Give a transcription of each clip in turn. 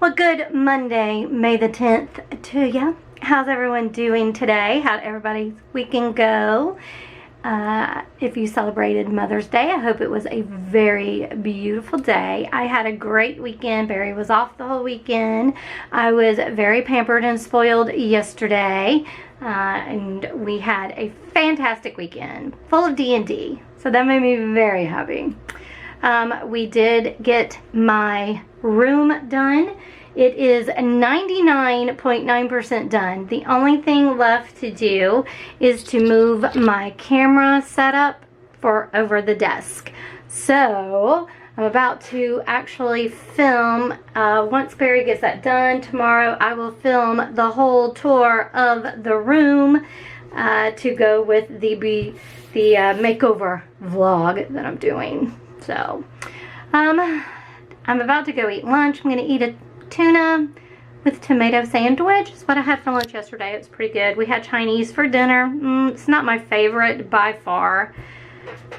Well, good Monday, May the 10th to you. How's everyone doing today? How'd everybody's weekend go? If you celebrated Mother's Day, I hope it was a very beautiful day. I had a great weekend. Barry was off the whole weekend. I was very pampered and spoiled yesterday, and we had a fantastic weekend full of D&D, so that made me very happy. We did get my room done. It is 99.9% done. The only thing left to do is to move my camera setup for over the desk. So I'm about to actually film. Once Barry gets that done tomorrow, I will film the whole tour of the room to go with the makeover vlog that I'm doing. So I'm about to go eat lunch. I'm going to eat a tuna with tomato sandwich. It's what I had for lunch yesterday. It was pretty good. We had Chinese for dinner. It's not my favorite by far.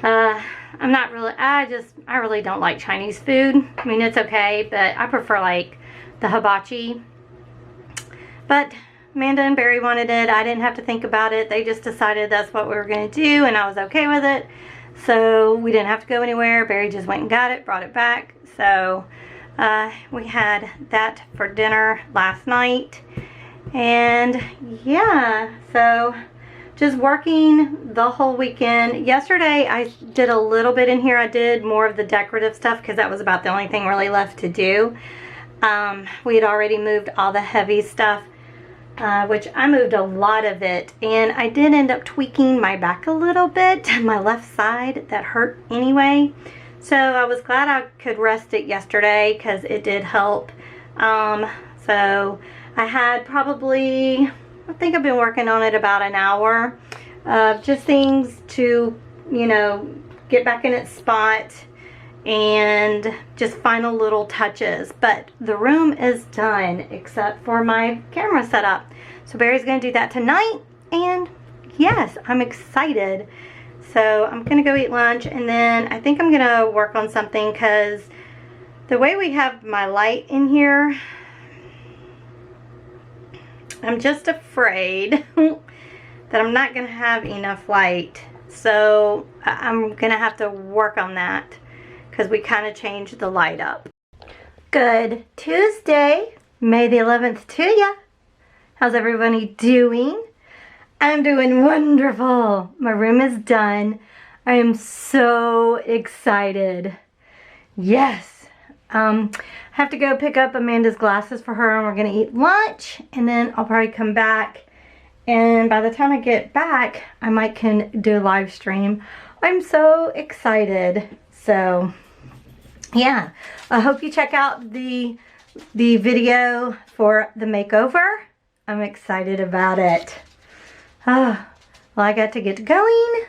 I really don't like Chinese food. I mean, it's okay, but I prefer like the hibachi. But Amanda and Barry wanted it. I didn't have to think about it. They just decided that's what we were going to do, and I was okay with it. So we didn't have to go anywhere. Barry just went and got it, brought it back. So we had that for dinner last night. And yeah, so just working the whole weekend. Yesterday I did a little bit in here. I did more of the decorative stuff because that was about the only thing really left to do. We had already moved all the heavy stuff, which I moved a lot of it, and I did end up tweaking my back a little bit, my left side that hurt anyway. So I was glad I could rest it yesterday because it did help. So I had probably, I think I've been working on it about an hour of just things to, you know, get back in its spot and just final little touches. But the room is done except for my camera setup. So Barry's going to do that tonight, and yes, I'm excited. So I'm going to go eat lunch, and then I think I'm going to work on something because the way we have my light in here, I'm just afraid that I'm not going to have enough light. So I'm going to have to work on that because we kind of changed the light up. Good Tuesday, May the 11th to ya. How's everybody doing? I'm doing wonderful. My room is done. I am so excited. Yes. I have to go pick up Amanda's glasses for her, and we're going to eat lunch, and then I'll probably come back, and by the time I get back, I might can do a live stream. I'm so excited. So yeah, I hope you check out the video for the makeover. I'm excited about it. Well, I got to get going.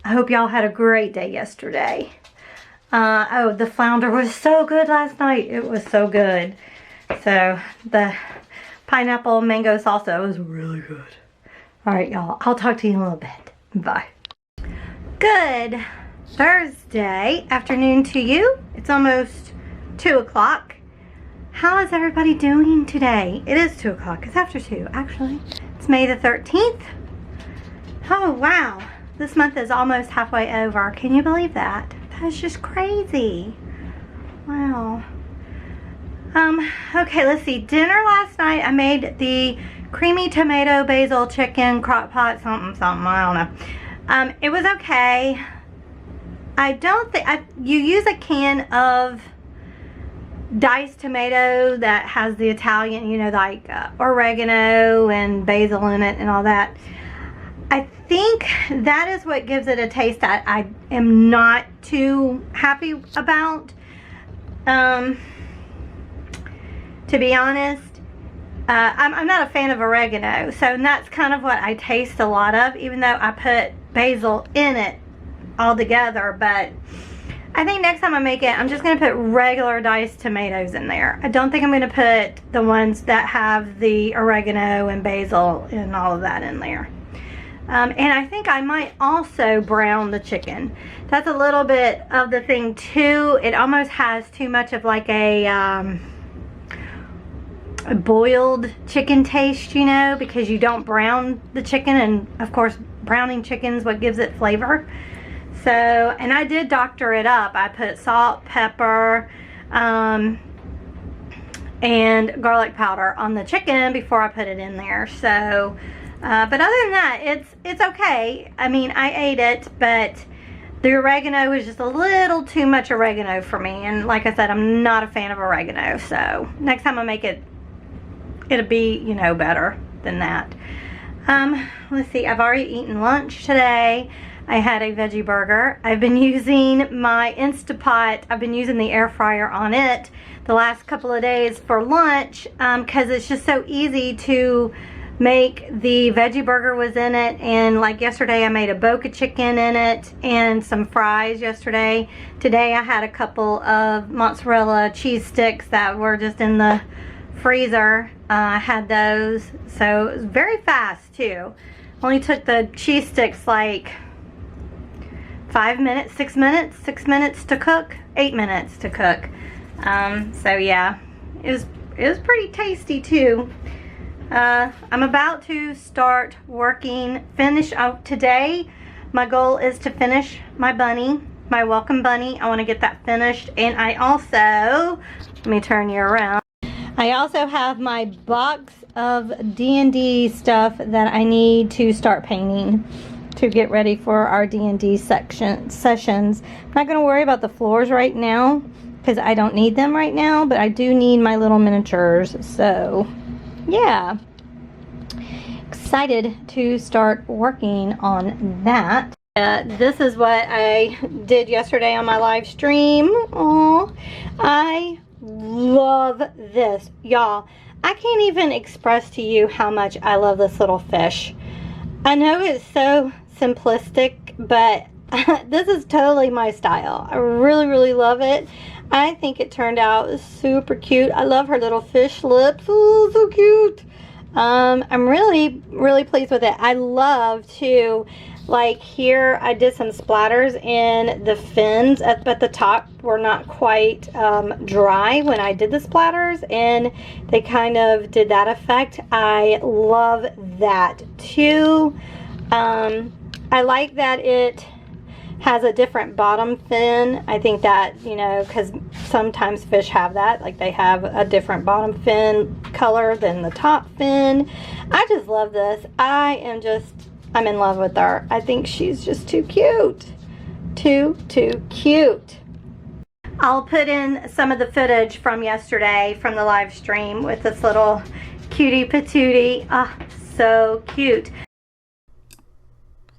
I hope y'all had a great day yesterday. Oh, the flounder was so good last night. It was so good. So the pineapple mango salsa was really good. All right, y'all. I'll talk to you in a little bit. Bye. Good Thursday afternoon to you. It's almost 2 o'clock. How is everybody doing today? It is 2 o'clock. It's after 2, actually. It's May the 13th. Oh, wow. This month is almost halfway over. Can you believe that? That's just crazy. Wow. Okay, let's see. Dinner last night, I made the creamy tomato basil chicken crock pot something, I don't know. It was okay. I don't think, you use a can of diced tomato that has the Italian, you know, like oregano and basil in it and all that. I think that is what gives it a taste that I am not too happy about. To be honest, I'm not a fan of oregano, so that's kind of what I taste a lot of, even though I put basil in it altogether. But I think next time I make it, I'm just going to put regular diced tomatoes in there. I don't think I'm going to put the ones that have the oregano and basil and all of that in there. And I think I might also brown the chicken. That's a little bit of the thing too. It almost has too much of like a boiled chicken taste, you know, because you don't brown the chicken, and of course browning chicken is what gives it flavor. So, and I did doctor it up. I put salt, pepper, and garlic powder on the chicken before I put it in there. So, but other than that, it's okay. I mean, I ate it, but the oregano was just a little too much oregano for me. And like I said, I'm not a fan of oregano. So next time I make it, it'll be, you know, better than that. Let's see, I've already eaten lunch today. I had a veggie burger. I've been using my Instapot. I've been using the air fryer on it the last couple of days for lunch, because it's just so easy to make. The veggie burger was in it, and like yesterday I made a boca chicken in it and some fries yesterday. Today I had a couple of mozzarella cheese sticks that were just in the freezer. I had those, so it was very fast too. Only took the cheese sticks like 5 minutes, 6 minutes, 6 minutes to cook, 8 minutes to cook. So yeah, it was pretty tasty too. I'm about to start working, finish out today. My goal is to finish my bunny, my welcome bunny. I want to get that finished, and I also, let me turn you around. I also have my box of D&D stuff that I need to start painting to get ready for our D&D sessions. I'm not going to worry about the floors right now because I don't need them right now, but I do need my little miniatures. So yeah, excited to start working on that. This is what I did yesterday on my live stream. Oh, I love this, y'all. I can't even express to you how much I love this little fish. I know it's so simplistic, but this is totally my style. I really love it. I think it turned out super cute. I love her little fish lips. Oh, so cute. I'm really pleased with it. I love to, like, here I did some splatters in the fins, but the top were not quite dry when I did the splatters, and they kind of did that effect. I love that too. I like that it has a different bottom fin. I think that, you know, because sometimes fish have that, like they have a different bottom fin color than the top fin. I just love this. I'm in love with her. I think she's just too cute. Too cute. I'll put in some of the footage from yesterday from the live stream with this little cutie patootie. Ah, so cute.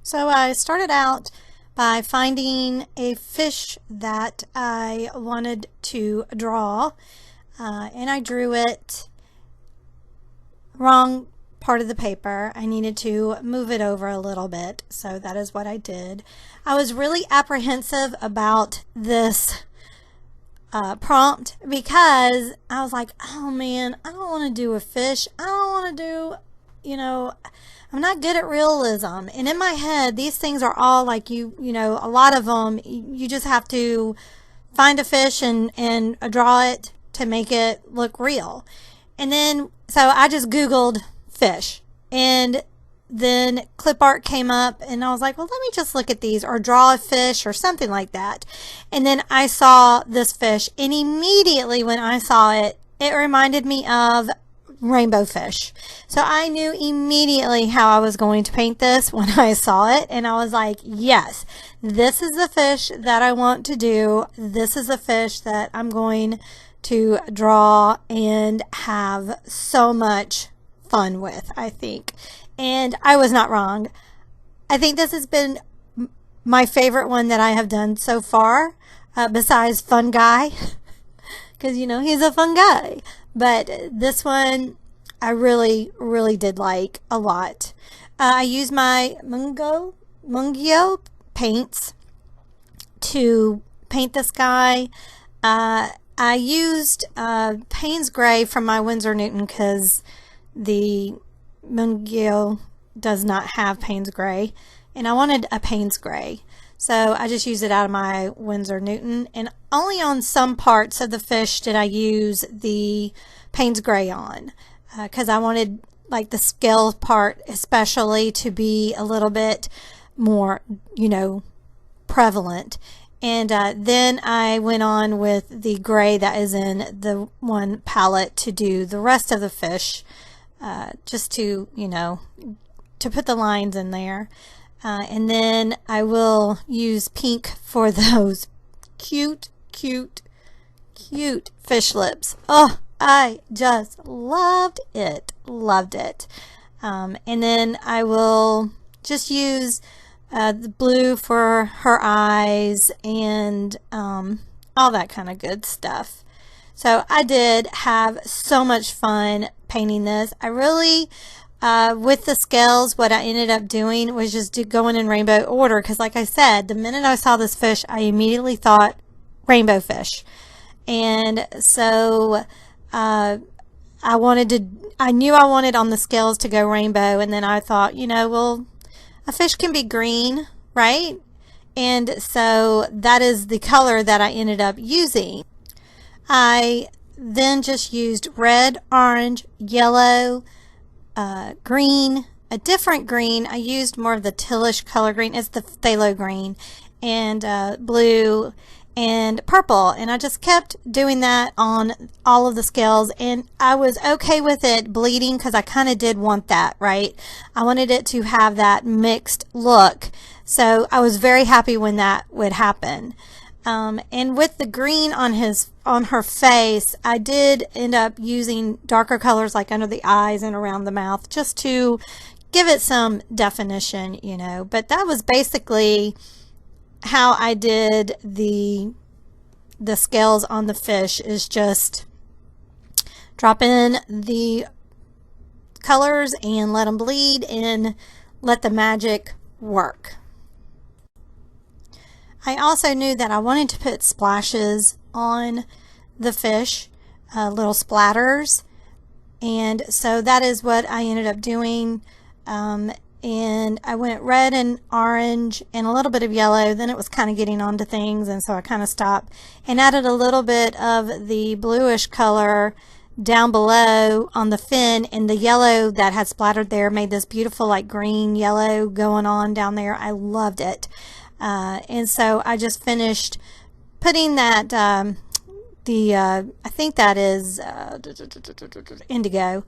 So I started out by finding a fish that I wanted to draw, and I drew it wrong part of the paper. I needed to move it over a little bit, so that is what I did. I was really apprehensive about this prompt because I was like, oh man, I don't want to do a fish. I don't want to do, you know, I'm not good at realism. And in my head, these things are all like, you know, a lot of them, you just have to find a fish and draw it to make it look real. And then, so I just Googled fish, and then clip art came up, and I was like, well, let me just look at these, or draw a fish or something like that. And then I saw this fish, and immediately when I saw it, it reminded me of rainbow fish. So I knew immediately how I was going to paint this when I saw it, and I was like, yes, this is the fish that I want to do. This is the fish that I'm going to draw and have so much fun with, I think. And I was not wrong. I think this has been my favorite one that I have done so far, besides Fun Guy, because, you know, he's a fun guy. But this one I really did like a lot. I used my Mungyo paints to paint this guy. I used Payne's Gray from my Winsor Newton because the Mungyo does not have Payne's Gray, and I wanted a Payne's Gray. So I just used it out of my Winsor Newton, and only on some parts of the fish did I use the Payne's Gray on, because I wanted like the scale part especially to be a little bit more, you know, prevalent. And then I went on with the gray that is in the one palette to do the rest of the fish, just to, you know, to put the lines in there. And then I will use pink for those cute, cute, cute fish lips. Oh, I just loved it. Loved it. And then I will just use the blue for her eyes and all that kind of good stuff. So I did have so much fun painting this. I really, with the scales, what I ended up doing was just going in rainbow order, because like I said, the minute I saw this fish, I immediately thought rainbow fish. And so I knew I wanted on the scales to go rainbow, and then I thought, you know, well, a fish can be green, right? And so that is the color that I ended up using. I then just used red, orange, yellow, green, a different green. I used more of the tealish color green. It's the phthalo green, and blue and purple. And I just kept doing that on all of the scales, and I was okay with it bleeding because I kind of did want that, right? I wanted it to have that mixed look. So I was very happy when that would happen. And with the green on her face, I did end up using darker colors like under the eyes and around the mouth, just to give it some definition, you know. But that was basically how I did the scales on the fish, is just drop in the colors and let them bleed and let the magic work. I also knew that I wanted to put splashes on the fish, little splatters, and so that is what I ended up doing. And I went red and orange and a little bit of yellow. Then it was kind of getting onto things, and so I kind of stopped and added a little bit of the bluish color down below on the fin, and the yellow that had splattered there made this beautiful like green yellow going on down there. I loved it. And so I just finished putting that, I think that is indigo.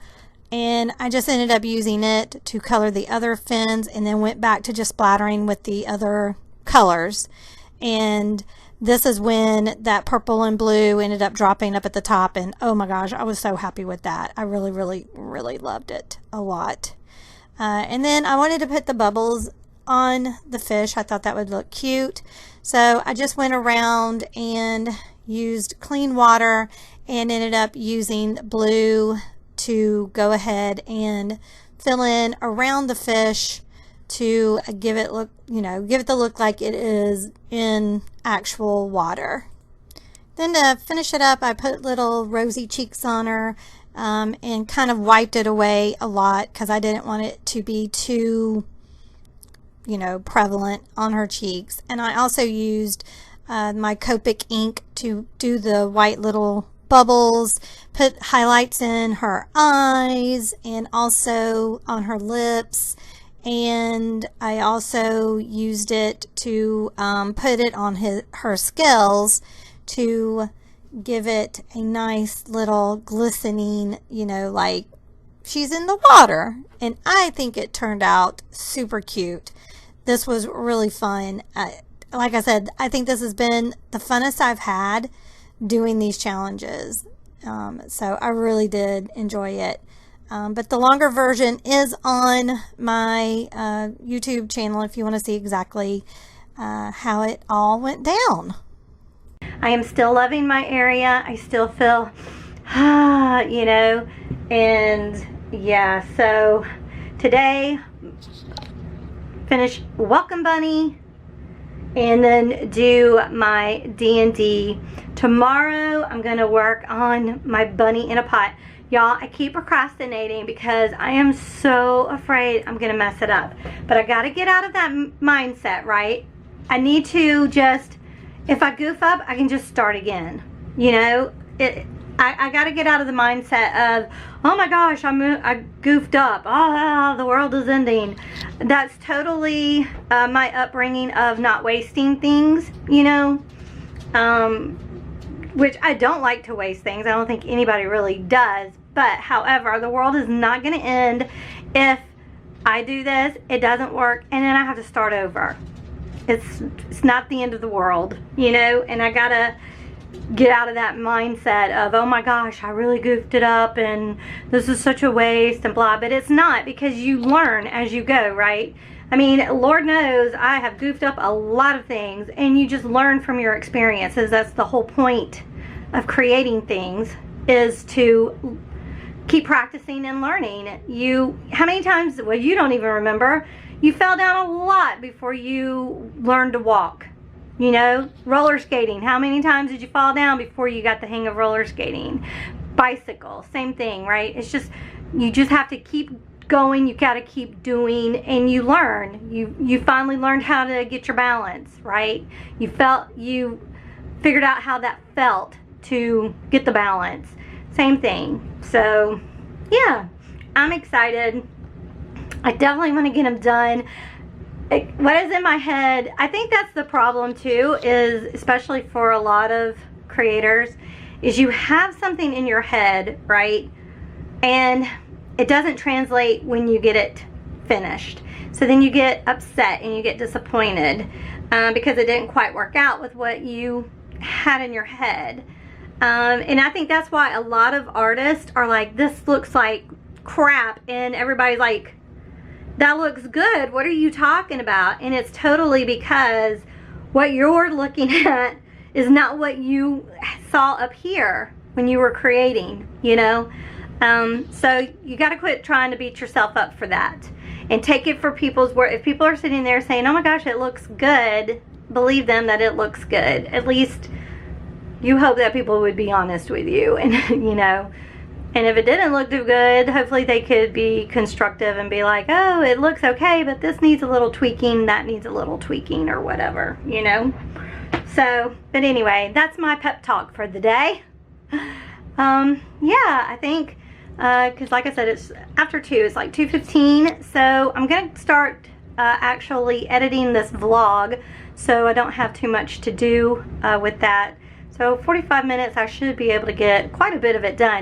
And I just ended up using it to color the other fins, and then went back to just splattering with the other colors. And this is when that purple and blue ended up dropping up at the top, and oh my gosh, I was so happy with that. I really, really, really loved it a lot. And then I wanted to put the bubbles on the fish. I thought that would look cute. So I just went around and used clean water and ended up using blue to go ahead and fill in around the fish to give it look, you know, give it the look like it is in actual water. Then to finish it up, I put little rosy cheeks on her, and kind of wiped it away a lot because I didn't want it to be too, you know, prevalent on her cheeks. And I also used my Copic ink to do the white little bubbles, put highlights in her eyes and also on her lips. And I also used it to put it on her scales to give it a nice little glistening, you know, like she's in the water. And I think it turned out super cute. This was really fun. Like I said, I think this has been the funnest I've had doing these challenges. So I really did enjoy it. But the longer version is on my YouTube channel if you want to see exactly how it all went down. I am still loving my area. I still feel, you know, and yeah, so today, finish Welcome Bunny, and then do my D&D. Tomorrow, I'm going to work on my bunny in a pot. Y'all, I keep procrastinating because I am so afraid I'm going to mess it up. But I got to get out of that mindset, right? I need to just, if I goof up, I can just start again. You know, I got to get out of the mindset of, oh my gosh, I goofed up. Oh, the world is ending. That's totally my upbringing of not wasting things, you know, which I don't like to waste things. I don't think anybody really does. But however, the world is not going to end if I do this, it doesn't work, and then I have to start over. It's not the end of the world, you know, and I got to get out of that mindset of, oh my gosh, I really goofed it up and this is such a waste and blah. But it's not, because you learn as you go, right? I mean, Lord knows I have goofed up a lot of things, and you just learn from your experiences. That's the whole point of creating things, is to keep practicing and learning. How many times, well, you don't even remember, you fell down a lot before you learned to walk. You know, roller skating. How many times did you fall down before you got the hang of roller skating? Bicycle, same thing, right? It's just, you just have to keep going. You got to keep doing, and you learn. You finally learned how to get your balance, right? You figured out how that felt to get the balance. Same thing. So, yeah, I'm excited. I definitely want to get them done. What is in my head, I think that's the problem too, is especially for a lot of creators, is you have something in your head, right, and it doesn't translate when you get it finished. So then you get upset and you get disappointed because it didn't quite work out with what you had in your head. And I think that's why a lot of artists are like, this looks like crap, and everybody's like, that looks good, what are you talking about? And it's totally because what you're looking at is not what you saw up here when you were creating, you know. So you got to quit trying to beat yourself up for that, and take it for people's word. If people are sitting there saying, oh my gosh, it looks good, believe them that it looks good. At least you hope that people would be honest with you, and you know. And if it didn't look too good, hopefully they could be constructive and be like, oh, it looks okay, but this needs a little tweaking, that needs a little tweaking, or whatever, you know. So, but anyway, that's my pep talk for the day. Yeah, I think, because like I said, it's after 2, it's like 2:15, so I'm going to start actually editing this vlog, so I don't have too much to do with that. So 45 minutes, I should be able to get quite a bit of it done.